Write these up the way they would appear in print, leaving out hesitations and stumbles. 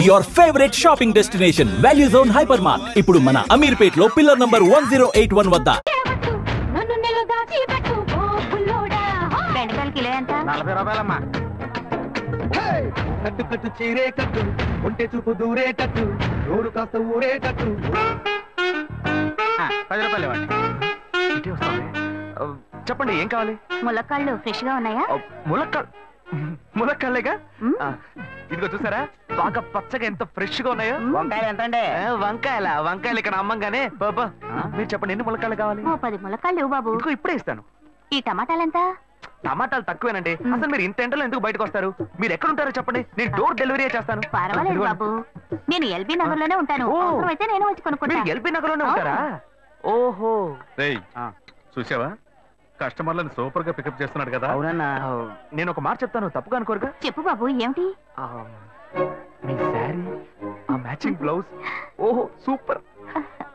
your favorite shopping destination, Value Zone Hypermart. ఇప్పుడు మన అమీర్పేట్ లో పిల్లర్ నంబర్ 1081 వద్ద. బెండకాయలు కిలో ఎంత? 40 రూపాయలమ్మా. కట్టు కట్టు చీరే కట్టు, ఉంటే చూపు దూరేటట్టు, నోరు కాస్త ఊరేటట్టు. 10 రూపాయలు ఇవ్వండి. ఇటే వస్తుంది. చెప్పండి ఏం కావాలి? ములక్కాళ్ళు ఫ్రెష్ గా ఉన్నాయా? ములక్కాళ్ళేగా. ఇదిగో చూసారా బాగా పచ్చగా ఎంత ఫ్రెష్ గా ఉన్నాయో. వంకాయలు ఎంత అండి? వంకాయలు ఇక్కడ అమ్మంగానే. బాబా మీరు చెప్పండి ఎన్ని ములక్కాళ్ళు కావాలి? 10 ములక్కాళ్ళు బాబు. ఇదిగో ఇప్పుడే ఇస్తాను. ఈ టమాటాలు ఎంత? టమాటాలు తక్కువేనండి. అసలు మీరు ఇంత ఎండలో ఎందుకు బయటకు వస్తారు? మీరు ఎక్కడ ఉంటారో చెప్పండి, నేను డోర్ డెలివరీ చేస్తాను. పర్వాలేదు బాబు, నేను ఎల్బీ నగర్ లోనే ఉంటాను. అయితే నేను వచ్చి కొనుక్కుంటా. ఎల్బీ నగర్ లోనే ఉంటారా? ఓహో. చూసావా కస్టమర్లను సూపర్ గా పికప్ చేస్తున్నాడు కదా. అవునన్నా. నేను ఒక మాట చెప్తాను, తప్పుగా అనుకోరుగా? చెప్పు బాబు. ఏమిటి? మీ శారీ, ఆ మ్యాచింగ్ బ్లౌజ్, ఓహో సూపర్.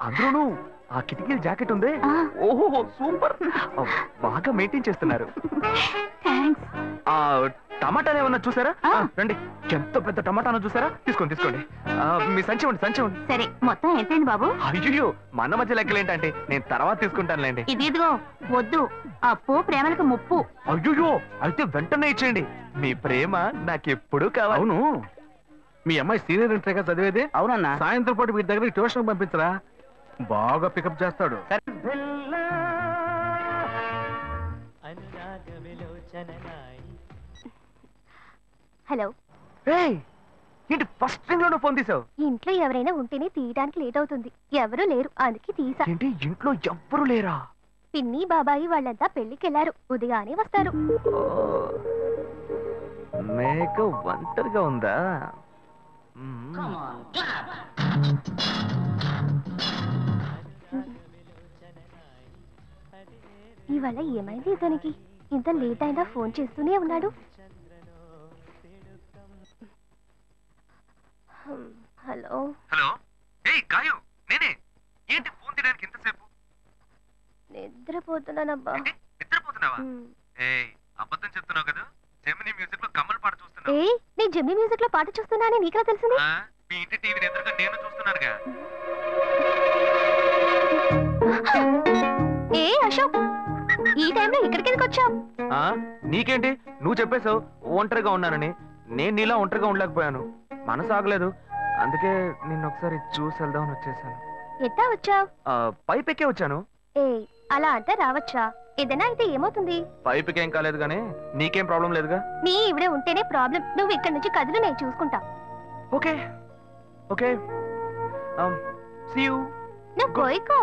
అందులోనూ ఆ కిటికీల జాకెట్ ఉంది, ఓహో సూపర్. బాగా మెయింటైన్ చేస్తున్నారు. టమాటాలు ఏమన్నా చూసారా? రండి, ఎంత పెద్ద టమాటాను చూసారా? తీసుకోండి. మీ సంచి ఉండి. సరే, మొత్తం ఎంతైంది బాబు? అయ్యో మన మధ్య లెక్కలు ఏంటంటే నేను తర్వాత తీసుకుంటానులేండి. ఇదిగో వద్దు, అప్పు ప్రేమలకు ముప్పు. అయ్యో అయితే వెంటనే ఇచ్చేయండి. మీ ప్రేమ నాకెప్పుడు కావాలి. అవును, మీ అమ్మాయి సీనియర్ ఇంటర్గా చదివేది. అవునన్నా. సాయంత్రం పాటు వీటి దగ్గర ట్యూషన్ పంపించరా, బాగా పికప్ చేస్తాడు. హలో. ఏంటి ఫస్ట్ రింగ్ లోనే ఫోన్ తీసావు? ఇంట్లో ఎవరైనా ఉంటేనే తీయడానికి లేట్ అవుతుంది. ఎవరూ లేరు, అందుకే తీసా. ఏంటి ఇంట్లో ఎవ్వరు లేరా? పిన్ని బాబాయి వాళ్ళంతా పెళ్లికెళ్లారు, ఉదయానే వస్తారు. మేక ఒంటరిగా ఉందా? ఇవాళ ఏమైంది ఇతనికి? ఇంత లేట్ అయినా ఫోన్ చేస్తూనే ఉన్నాడు. హలో. గాయు నేనే. ఏంటి ఫోన్ తీయడానికి ఎంతసేపు? నిద్రపోతున్నానబ్బా. నిద్రపోతున్నావా? అబద్ధం చెప్తున్నావు కదా. జెమినీ మ్యూజిక్ లో కమల్ పాట చూస్తున్నా. నేను జెమినీ మ్యూజిక్ లో పాట చూస్తున్నానని నీకెలా తెలిసింది? మీ ఇంటి టీవీని ఎదురుగా నేను చూస్తున్నానుగా. అశోక్, ఈ టైంలో ఇక్కడికి ఎందుకు వచ్చావు? నీకేంటి, నువ్వు చెప్పేశావు ఒంటరిగా ఉన్నానని. నేను నీలా ఒంటరిగా ఉండలేకపోయాను, మనసు ఆగలేదు. అందుకే నిన్ను ఒకసారి చూసి వెళ్దామని వచ్చేసాను. ఎట్టా వచ్చావు? పైపెక్కే వచ్చాను. అలా అంటే రావచ్చా? ఏదైనా అయితే ఏమవుతుంది? పైపెక్కేం కాలేదు గానీ నీకేం ప్రాబ్లం లేదుగా. నీ ఇవిడే ఉంటేనే ప్రాబ్లం. నువ్వు ఇక్కడ నుంచి కదులు, నేను చూసుకుంటా. Okay okay. See you. నువ్వు కోయికో.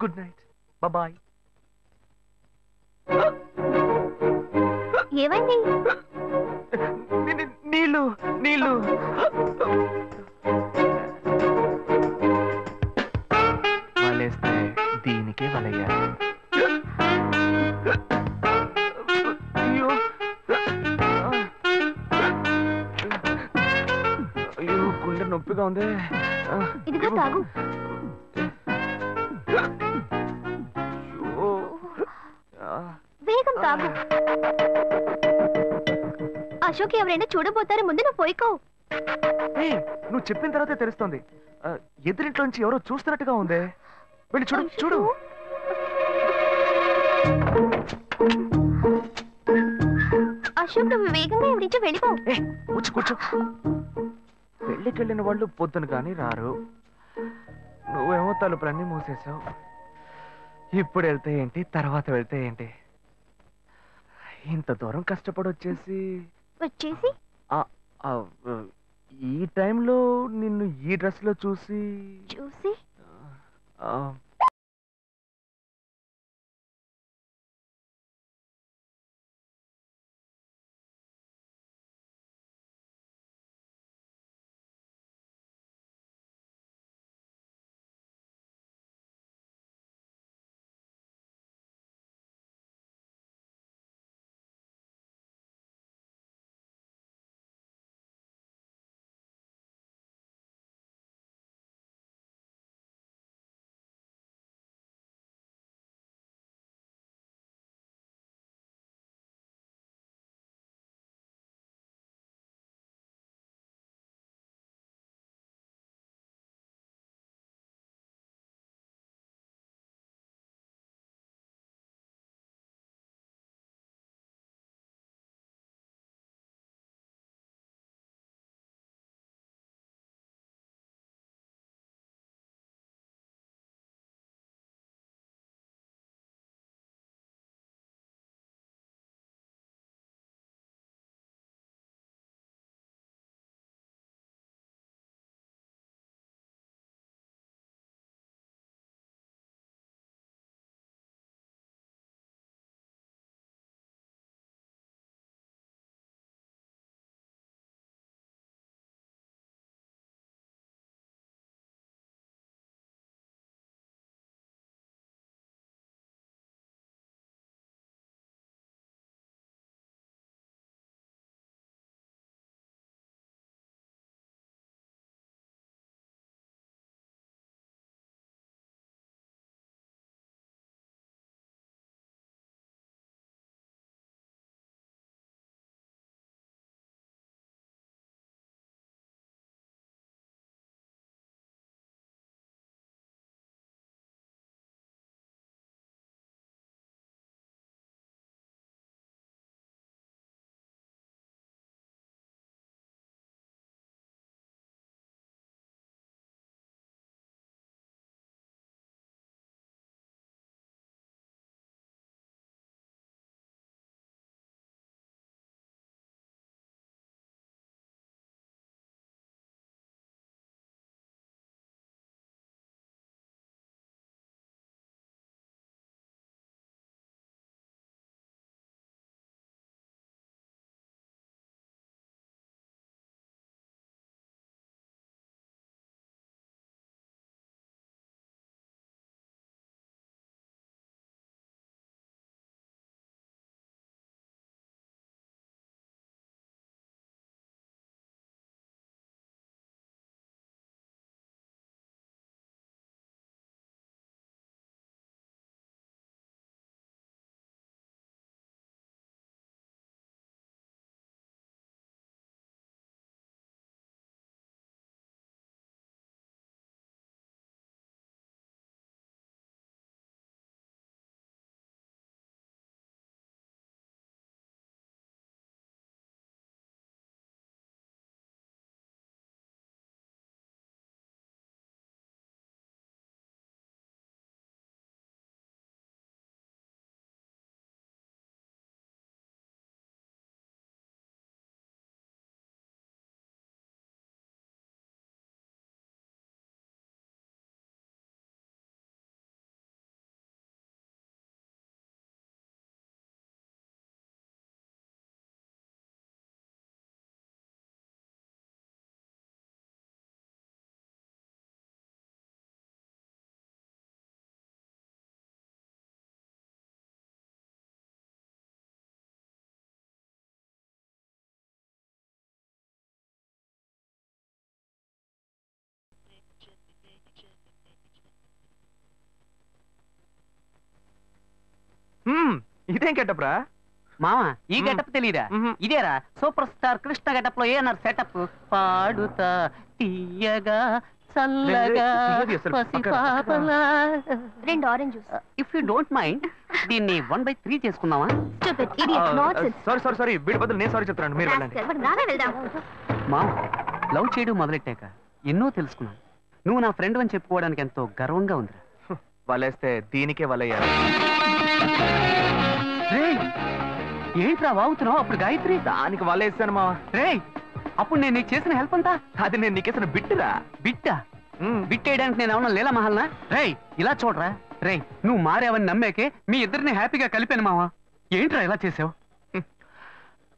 Good night, bye. ఏమైంది? నీళ్ళు. వలేస్తే దీనికే వలయ్యారు. అయ్యో గుండె నొప్పిగా ఉంది. ఇదిగో తాగు. వేగం తాగు. అశోక్ ఎవరైనా చూడబోతారు, ముందు నువ్వు పోయికో. నువ్వు చెప్పిన తర్వాతే తెలుస్తుంది. ఎదురింట్లో నుంచి ఎవరో చూస్తున్నట్టుగా ఉంది. వెళ్ళి చూడు. అశోక్, నువ్వు వేగంగా ఎవరి నుంచి వెళ్ళిపో. కూర్చో. పెళ్ళికెళ్ళిన వాళ్ళు పొద్దున కానీ రారు. నువ్వేమో తలుపులన్నీ మూసేసావు. ఇప్పుడు వెళ్తే ఏంటి, తర్వాత వెళ్తే ఏంటి? ఇంత దూరం కష్టపడి వచ్చేసి ఈ టైంలో నిన్ను ఈ డ్రెస్ లో చూసి ఇదేం గెటప్రా మామ ఈ గెటప్ తెలీదా? ఇదేరా సూపర్ స్టార్ కృష్ణ గెటప్ లో ఏనారు సెటప్. పాడుతా తీయగా చల్లగా పసిపాపలా. 2 orange juice. If you don't mind దీన్ని 1/3 చేసుకుందామా? Stupid idiot nonsense. సారీ వీడి బదులు నేను సారీ చెప్తున్నాను, మీరు వెళ్ళండి. మరి నానే వెళ్దాం. మామ లవ్ చేయడం మొదలెట్టాక ఎన్నో తెలుసుకున్నాను. నువ్వు నా ఫ్రెండ్ అని చెప్పుకోవడానికి ఎంతో గర్వంగా ఉందిరా. వలేస్తే దీనికే వలయ్యారు. ఏంట్రా వాగుతున్నావు? అప్పుడు గాయత్రి దానికి వలేసాను మా. రేయ్ అప్పుడు నేను నీకు చేసిన హెల్ప్ అంతా అది నేను నీకేసిన బిట్టురా. బిట్టా? బిట్టేయడానికి నేను ఏమన్నా లీలా మహల్నా? రేయ్ ఇలా చూడరా. రేయ్ నువ్వు మారేవని నమ్మేకే మీ ఇద్దరిని హ్యాపీగా కలిపాను మావా. ఏంట్రా ఇలా చేసావు?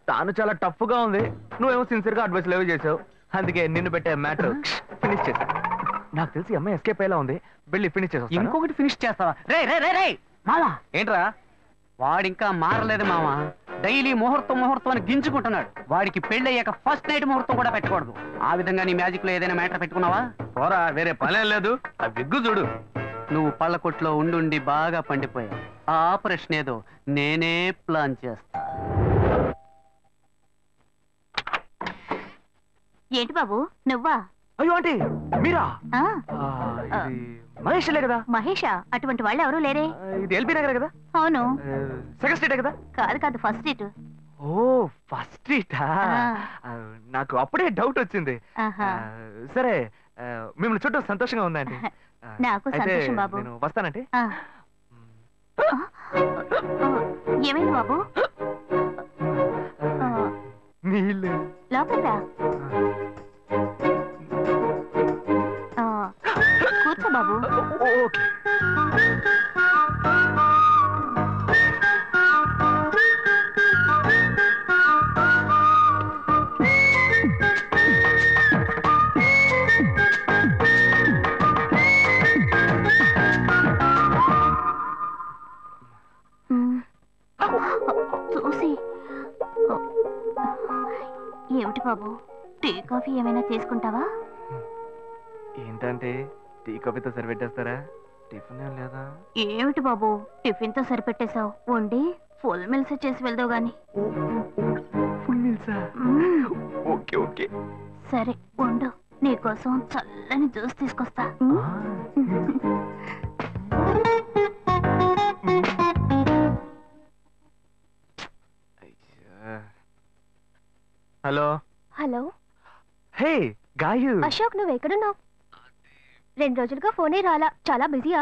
తాను చాలా టఫ్ గా ఉంది, నువ్వేమో సిన్సియర్ గా అడ్వైస్ లేవు చేసావు. అందుకే నిన్ను పెట్టే మ్యాటర్ ఫినిష్ చేసా. నాకు తెలిసి అమ్మాయి ఎస్కేప్ అయ్యేలా ఉంది, వెళ్ళి ఫినిష్ చేసా. ఇంకొకటి ఫినిష్ చేస్తావా? రే రే రే రే మావా. ఏంట్రా? వాడింకా మారలేదు మావా. డైలీ ముహూర్తం అని గింజుకుంటున్నాడు. వాడికి పెళ్ళయ్యాక ఫస్ట్ నైట్ ముహూర్తం కూడా పెట్టకూడదు. ఆ విధంగా నీ మ్యాజిక్ లో ఏదైనా మ్యాటర్ పెట్టుకున్నావా? పోరా, వేరే పనే లేదు. ఆ విగ్గు చూడు. నువ్వు పళ్ళ కొట్లో ఉండి బాగా పండిపోయావు. ఆ ఆపరేషన్ ఏదో నేనే ప్లాన్ చేస్తా. ఏంటి బాబు నువ్వా? అయ్యో ఆంటీ మీరా? మహేష్లే కదా? మహేషా? అటువంటి వాళ్ళు ఎవరూ లేరే. ఇది ఎల్బీ నగర్ కదా? అవును. సెకండ్ స్ట్రీటే కదా? కాదు ఫస్ట్ స్ట్రీట్. ఓ ఫస్ట్ స్ట్రీటా? నాకు అప్పుడే డౌట్ వచ్చింది. సరే మిమ్మల్ని చూడడం సంతోషంగా ఉందండి. నాకు సంతోషం బాబు. నేను వస్తానంటే. ఏమైంది బాబు? నీళ్ళు లోపలికి రా. కూర్చో బాబు. ఓకే. చూసి ఏమిటి బాబు, టీ కాఫీ ఏమైనా తీసుకుంటావా? ఏంటంటే టీ కాఫీతో సరిపెట్టేస్తారా? టిఫిన్ ఏం లేదా? ఏమిటి బాబు టిఫిన్ తో సరిపెట్టేశావు? వండి ఫుల్ మిల్స్ చేసి వెళ్దావు గాని. ఫుల్ మీల్సా? ఓకే ఓకే సరే వండు, నీకోసం చల్లని జ్యూస్ తీసుకొస్తా. హలో. హలో. హే గాయు. అశోక్ నువ్వు ఎక్కడున్నావు? 2 రోజులుగా ఫోనే రాలా, చాలా బిజీయా?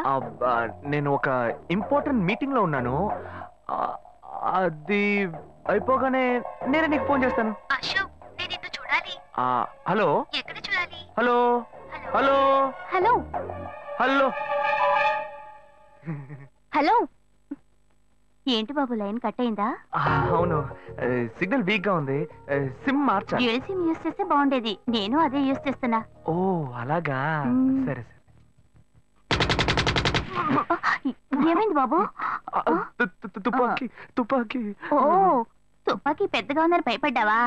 నేను ఒక ఇంపార్టెంట్ మీటింగ్ లో ఉన్నాను. అది అయిపోగానే నేనే నీకు ఫోన్ చేస్తాను. అశోక్ నేను నిన్ను చూడాలి. హలో. ఎక్కడ చూడాలి? Hello hello hello hello hello. ఏంటి బాబు లైన్ కట్ అయిందా? అవును, సిగ్నల్ వీక్ గా ఉంది. సిమ్ మార్చా. డ్యూయల్ సిమ్ యూస్ చేస్తే బాగుండేది, నేను అదే యూస్ చేస్తున్నా. ఓ అలాగా, సరే సరే. ఏమైంది బాబు? తుపాకీ తుపాకీ. ఓ తుపాకీ పెద్దగా ఉందని భయపడ్డావా?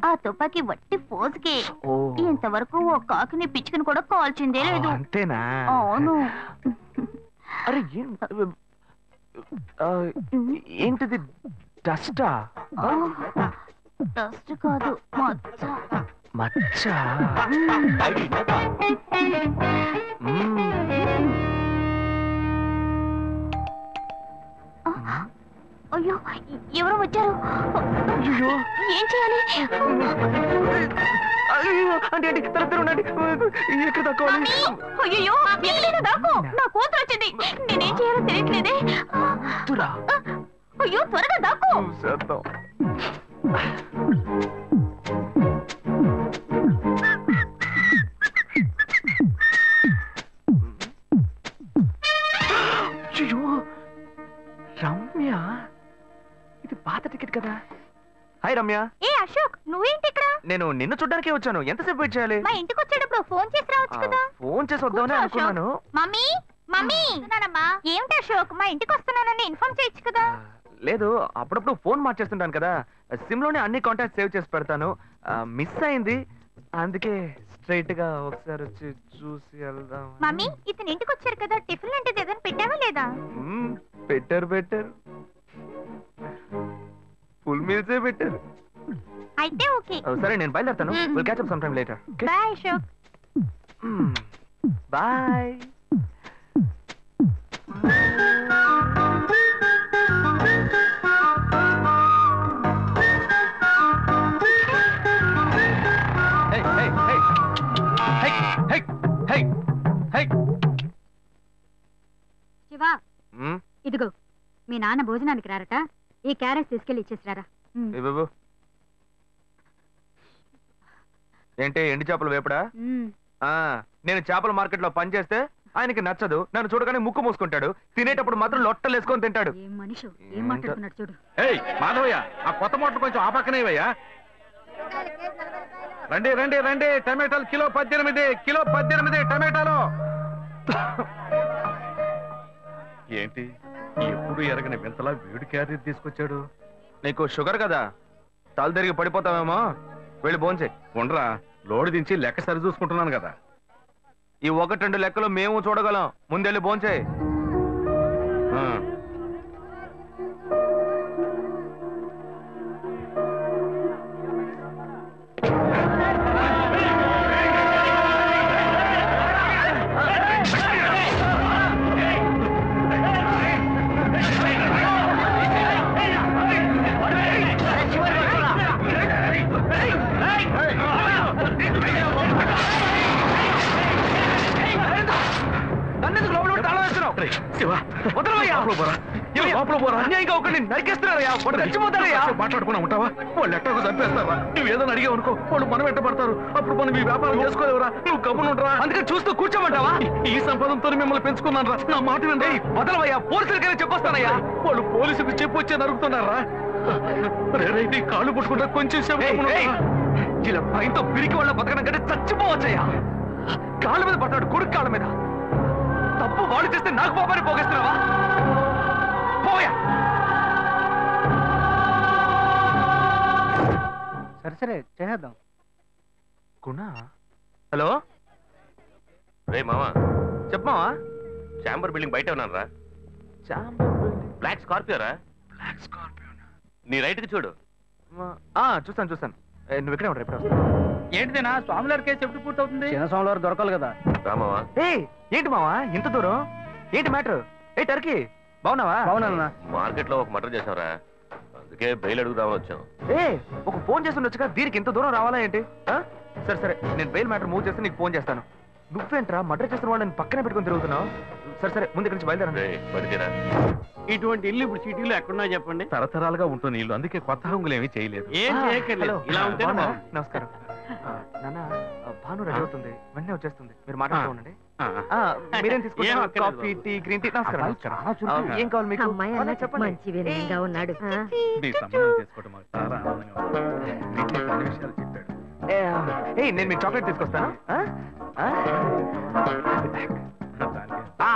ఆ తుపాకీ వట్టి ఫోజుకే. ఇంతవరకు ఓ కాకిని పిచ్చుకుని కూడా కాల్చిందే లేదు. అంతేనా? అవును. అరే ఏంటిది? డస్టా? డస్ట్ కాదు, మచ్చ. మచ్చ? అయ్యో ఎవరో వచ్చారు. ఏం చేయాలి? అంటే ఎక్కడ తక్కువాలి? అయ్యో ఎక్కడైనా దాకో, నా కూతురు వచ్చింది. నేనేం చేయాలో తెలియట్లేదే. అయ్యో త్వరగా దాకో. రమ్య, ఇది పాత టికెట్ కదా? హాయ్ రమ్య. ఏ అశోక్ నువ్వేంటి ఇక్కడ? నేను నిన్ను చూడ్డానికే వచ్చాను. ఎంతసేపు వెయిట్ చేయాలి? మా ఇంటికి వచ్చేటప్పుడు ఫోన్ చేసి రావచ్చు కదా. ఫోన్ చేసి వద్దామని అనుకున్నాను. మమ్మీ మమ్మీ ఏమిటి అశోక్ మా ఇంటికి వస్తున్నానని ఇన్ఫార్మ్ చేయొచ్చు కదా. లేదు, అప్పుడప్పుడు ఫోన్ మార్చేస్తుంటాను కదా, సిమ్ లోనే అన్ని కాంటాక్ట్ సేవ్ చేసి పెడతాను. మిస్ అయింది, అందుకే స్ట్రైట్ గా ఒకసారి వచ్చి చూసి వెళ్దాం. మమ్మీ ఇతను ఇంటికి వచ్చారు కదా, టిఫిన్ లాంటిది ఏదైనా పెట్టావా లేదా? పెట్టారు ఫుల్ మీల్సే పెట్టారు. అయితే ఓకే. సరే నేను బయలుదేరుతాను. Will catch up some time later. Bye Ashok. Bye. Shiva, ఇదిగో మీ నాన్న భోజనానికి రారట, ఈ క్యారెట్ తీసుకెళ్లి ఇచ్చేసిరారా. ఏంటి ఎండి చేపలు వేపడా? నేను చేపల మార్కెట్ లో పనిచేస్తే ఆయనకి నచ్చదు, నన్ను చూడగానే ముక్కు మూసుకుంటాడు, తినేటప్పుడు మాత్రం లొట్టలు వేసుకొని తింటాడు. ఏం మనిషి, ఏం మాట్లాడుతున్నాడు చూడు. ఏయ్ మాధవయ్య, ఆ కొత్త మోటార్ కొంచెం ఆ పక్కనేవయ్యా. రండి రండి రండి, టమాటాలు కిలో 18 టమాటాలు. ఏంటి ఎప్పుడు ఎరగని వింతలా వేడి క్యారీ తీసుకొచ్చాడు? నీకు షుగర్ కదా, తల తిరిగి పడిపోతావేమో, వెళ్ళి భోంచే. ఉండరా, లోడు దించి లెక్క సరి చూసుకుంటున్నాను కదా. ఈ 1-2 లెక్కలు మేము చూడగలం, ముందెళ్ళి భోంచే. మాట్లాడుకున్నా ఉంటావా? వాళ్ళు ఎట్టకు చంపేస్తారా? నువ్వు ఏదైనా అడిగావు అనుకో, వాళ్ళు మనం ఎట్టబడతారు. అప్పుడు మనం ఈ వ్యాపారం చేసుకోలేవురా. నువ్వు గమ్మునుంటరా. అందుకని చూస్తూ కూర్చోమంటావా? ఈ సంపాదనతో మిమ్మల్ని పెంచుకున్నాను రా. నా మాట వినండి. వదలవయ్యా, పోలీసులకైనా చెప్పొస్తానయ్యా. వాళ్ళు పోలీసులకు చెప్పొచ్చే నరుగుతున్నారా? నీ కాళ్ళు పుట్టుకుంటా కొంచెం ఇలా భయంతో పిరికి వాళ్ళ బతకడం కంటే చచ్చిపోవచ్చయ్యా. కాళ్ళ మీద పడతాడు, కొడుకు కాళ్ళ మీద. తప్పు వాళ్ళు చేస్తే నాకు పాపాన్ని పోగేస్తున్నావా? పోయా. సరే చేద్దాం. గుణా, హలో. రే మామా, చెప్పమావా. చాంబర్ బిల్డింగ్ బయట ఉన్నాను రా. బ్లాక్ స్కార్పియో రా. నీ రైట్ కి చూడు. చూస్తాను. నువ్వు ఇక్కడే ఉంటావు, ఎప్పుడు వస్తావు? ఏంటిదేనా స్వామివారి కేసు ఎప్పుడు పూర్తవుతుంది? చిన్న స్వామివారు దొరకాలి కదా. రామావా, ఏంటి మావా ఇంత దూరం? ఏంటి మ్యాటర్? టర్కీ బాగున్నావా? బాగున్నా. మార్కెట్ లో ఒక మర్డర్ చేసావురా, అందుకే బెయిల్ అడుగుదామని వచ్చాం. ఒక ఫోన్ చేసి ఉండొచ్చుగా, దీనికి ఇంత దూరం రావాలా ఏంటి? సరే నేను బెయిల్ మ్యాటర్ మూవ్ చేస్తే నీకు ఫోన్ చేస్తాను. నువ్వేంట్రా మర్డర్ చేసిన వాళ్ళని పక్కనే పెట్టుకుని తిరుగుతున్నావు? సరే ముందు ఇక్కడి నుంచి బయలుదేరా. ఇటువంటి ఇల్లు ఇప్పుడు సిటీలో ఎక్కడున్నా చెప్పండి. తరతరాలుగా ఉంటుంది ఇల్లు, అందుకే కొత్త హంగులు ఏమీ చేయలేదు. నమస్కారం నాన్న. భాను రెడీ అవుతుంది, వెంటనే వచ్చేస్తుంది, మీరు మాట్లాడుతూ ఉండండి. మీరేం తీసుకుంటారు? Coffee, tea, green tea? నమస్కారం. ఏం కావాలి మీకు? మంచి వినయంగా ఉన్నాడు. మీ సంబంధం చేసుకోవడం మాకు చాలా ఆనందంగా ఉంది. మీకు కొన్ని విషయాలు చెప్పాడు. నేను మీకు చాక్లెట్ తీసుకొస్తాను.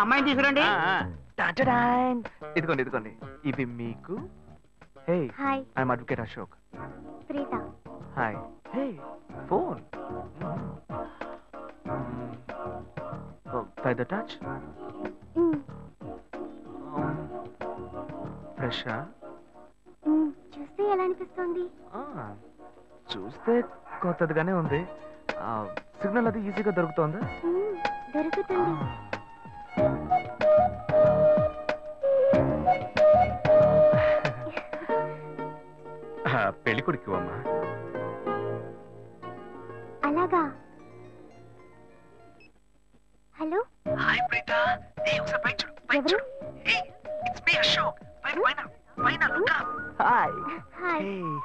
అమ్మాయిని తీసుకురండి. ఇదిగోండి, ఇది మీకు. Hi, I'm advocate Ashok. Preetha. Hi. Phone by the touch. ఫ్రెషా? చూస్తే ఎలా అనిపిస్తుంది? చూస్తే కొత్తదిగానే ఉంది. సిగ్నల్ అది ఈజీగా దొరుకుతోందా? దొరుకుతుంది. పెళ్లి కొడుకు అమ్మా. అలాగా. హలో. హాయ్ ప్రీత. ఒకసారి పైన చూడు, పైన చూడు. It's me Ashok. పైన look up. Hi.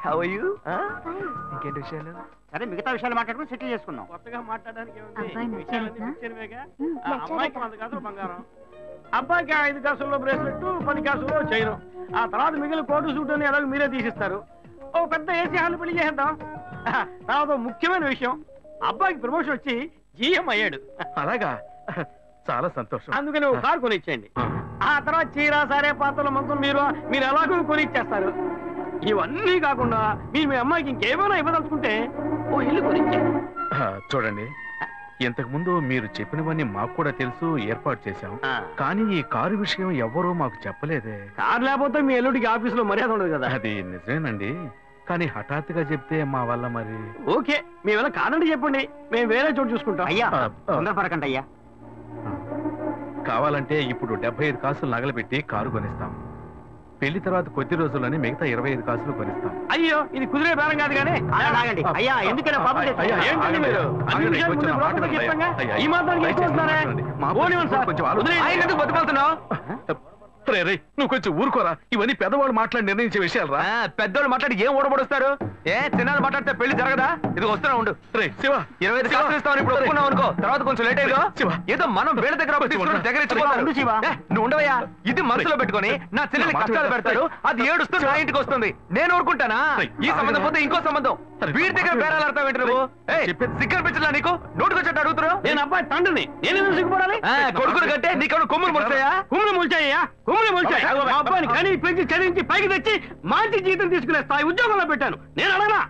How are you? ఇంకేంటి విషయాలు? సరే మిగతా విషయాలు మాట్లాడుకుని సెటిల్ చేసుకుందాం. కొత్తగా మాట్లాడడానికి అమ్మాయికి 100 కాసులు బంగారం, అబ్బాయికి 5 కాసుల్లో బ్రేస్లెట్, 10 కాసుల్లో చైన్. ఆ తర్వాత మిగిలిన కోటు సూట్ అని ఎలాగో మీరే తీసిస్తారు. ఓ పెద్ద ఏసీ హాల్ పెళ్లి చేద్దాం. తర్వాత ముఖ్యమైన విషయం, అబ్బాయికి ప్రమోషన్ వచ్చి జీఎం అయ్యాడు. అలాగా, చాలా సంతోషం. అందుకని ఒక కారు కొనిచ్చేయండి. ఆ తర్వాత చీర, సరే పాత్రల మొత్తం మీరు ఎలాగో కొనిచ్చేస్తారు. ఇవన్నీ కాకుండా మీరు మీ అమ్మాయికి ఇంకేమైనా ఇవ్వదలుచుకుంటే ఓ ఇల్లు కొనిచ్చేయండి. చూడండి, ఇంతకు ముందు మీరు చెప్పినవన్నీ మాకు కూడా తెలుసు, ఏర్పాటు చేశాం. కానీ ఈ కారు విషయం ఎవ్వరూ మాకు చెప్పలేదే. కారు లేకపోతే మీ ఎల్లుడికి ఆఫీసులో మర్యాద ఉండదు కదా. అది నిజమేనండి, కానీ హఠాత్తుగా చెప్తే మా వల్ల మరి. ఓకే, మీ వల్ల కాదండి చెప్పండి, మేము వేరే చోటు చూసుకుంటాం. అయ్యా తొందరపడకండి అయ్యా. కావాలంటే ఇప్పుడు 75 కాసులు నగలబెట్టి కారు కొనిస్తాం. పెళ్లి తర్వాత కొద్ది రోజుల్లోనే మిగతా 25 కాసులు కొనిస్తాం. అయ్యో, ఇది కుదిరే బేరం కాదు కానీ. ఆగండి అయ్యా, ఎందుకైనా పాపం అయ్యా, ఏంటండి మీరు? అన్ని విషయాలు ముందు బ్రోకర్కి చెప్తాంగా. ఈ మాత్రానికి ఎక్కువ వస్తున్నారే? పోనివ్వండి సార్. ఆయన ఎందుకు బతుకుతున్నావు? రే, నువ్వు కొంచెం ఊరుకోరా. ఇవన్నీ పెద్దవాళ్ళు మాట్లాడి నిర్ణయించే విషయాలు రా. పెద్దోళ్ళు మాట్లాడి ఏం ఓడబడుస్తారు? చిన్నాళ్ళు మాట్లాడితే పెళ్లి జరగదా? ఇది వస్తున్నా ఉండు. రే శివ, 25 కాసులు ఇస్తామని ఇప్పుడు ఒప్పుకున్నావు అనుకో, తర్వాత కొంచెం లేట్ అయ్యో. శివ, ఏదో మనం వేళ దగ్గర దగ్గర నువ్వు ఉండవయ్యా. ఇది మనసులో పెట్టుకొని నా చెల్లెలు కష్టాలు పెడతారు, అది ఏడుస్తుంది నా ఇంటికి వస్తుంది. నేను ఊరుకుంటానా? ఈ సంబంధం పోతే ఇంకో సంబంధం. వీడి దగ్గర బేరాలు ఆడతావు ఏంటి నువ్వు? సిగ్గర్ పిచ్చలా నీకు? నోటుకొచ్చేట్టు అడుగుతున్నావు. నేను అబ్బాయి తండ్రిని, నేను ఎందుకు సిగ్గుపడాలి? కొడుకుని కంటే నీకు కొమ్ములు ముడిచాయా? కుమ్ములు ముల్చాయ్యా, కుమ్ములు ముల్చాయి. మా అబ్బాయిని కనీ పెంచి చదివించి పైకి తెచ్చి మంచి జీతం తీసుకునే స్థాయి ఉద్యోగంలో పెట్టాను. నేను అడగనా?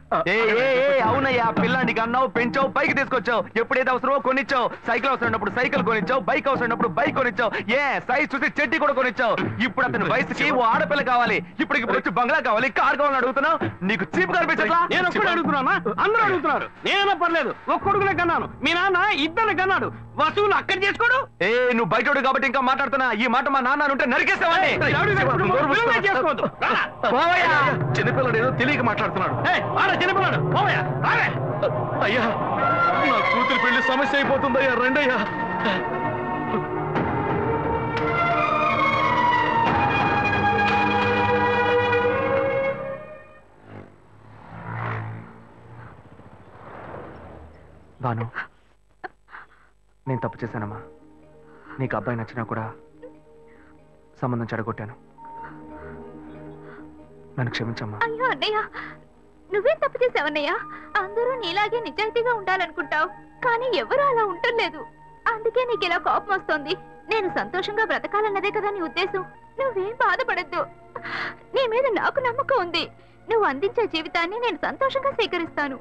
అవునయ్యా, పిల్లానికి అన్నావు, పెంచావు, పైకి తీసుకొచ్చావు. ఎప్పుడైతే అవసరమో కొనిచ్చావు. సైకిల్ అవసరం ఉన్నప్పుడు సైకిల్ కొనిచ్చావు, బైక్ అవసరం ఉన్నప్పుడు బైక్ కొనిచ్చావు. సైజ్ చూసి చెట్టి కూడా కొనిచ్చావు. ఇప్పుడు అతని వయసుకి ఓ ఆడపిల్ల కావాలి, ఇప్పుడు వచ్చి బంగ్లా కావాలి, కార్ కావాలని అడుగుతున్నావు. నీకు చీప్ కనిపించట్లా? నేను ఒక్కడే అడుగుతున్నా, అందరూ అడుగుతున్నారు. నేనైనా పర్లేదు, ఒక్క కొడుకునే కన్నాను, మీ నాన్న ఇద్దరు కన్నాడు. వసూలు అక్కడ చేసుకోడు. నువ్వు బయటోడు కాబట్టి ఇంకా మాట్లాడుతున్నా. ఈ మాట మా నాన్న ఉంటే నరికేస్తావని. చేసుకోవద్దు. చిన్నపిల్లడు ఏదో తెలియక మాట్లాడుతున్నాడు. చిన్నపిల్లాడు అయ్యా, నా కూతురు పెళ్లి సమస్య అయిపోతుందయ్యా, రండయ్యా. భాను, నేను తప్పు చేశానమ్మా. నీకు అబ్బాయి నచ్చినా కూడా సంబంధం చెడగొట్టాను. నన్ను క్షమించమ్మా. అయ్యో అన్నయ్య, నువ్వేం తప్పు చేసావన్నయ్య? అందరూ నీలాగే నిజాయితీగా ఉండాలనుకుంటావు, కానీ ఎవరు అలా ఉండలేదు. అందుకే నీకు ఇలా కోపం వస్తుంది. నేను సంతోషంగా బ్రతకాలన్నదే కదా నీ ఉద్దేశం. నువ్వేం బాధపడద్దు, నీ మీద నాకు నమ్మకం ఉంది. నువ్వు అందించే జీవితాన్ని నేను సంతోషంగా స్వీకరిస్తాను.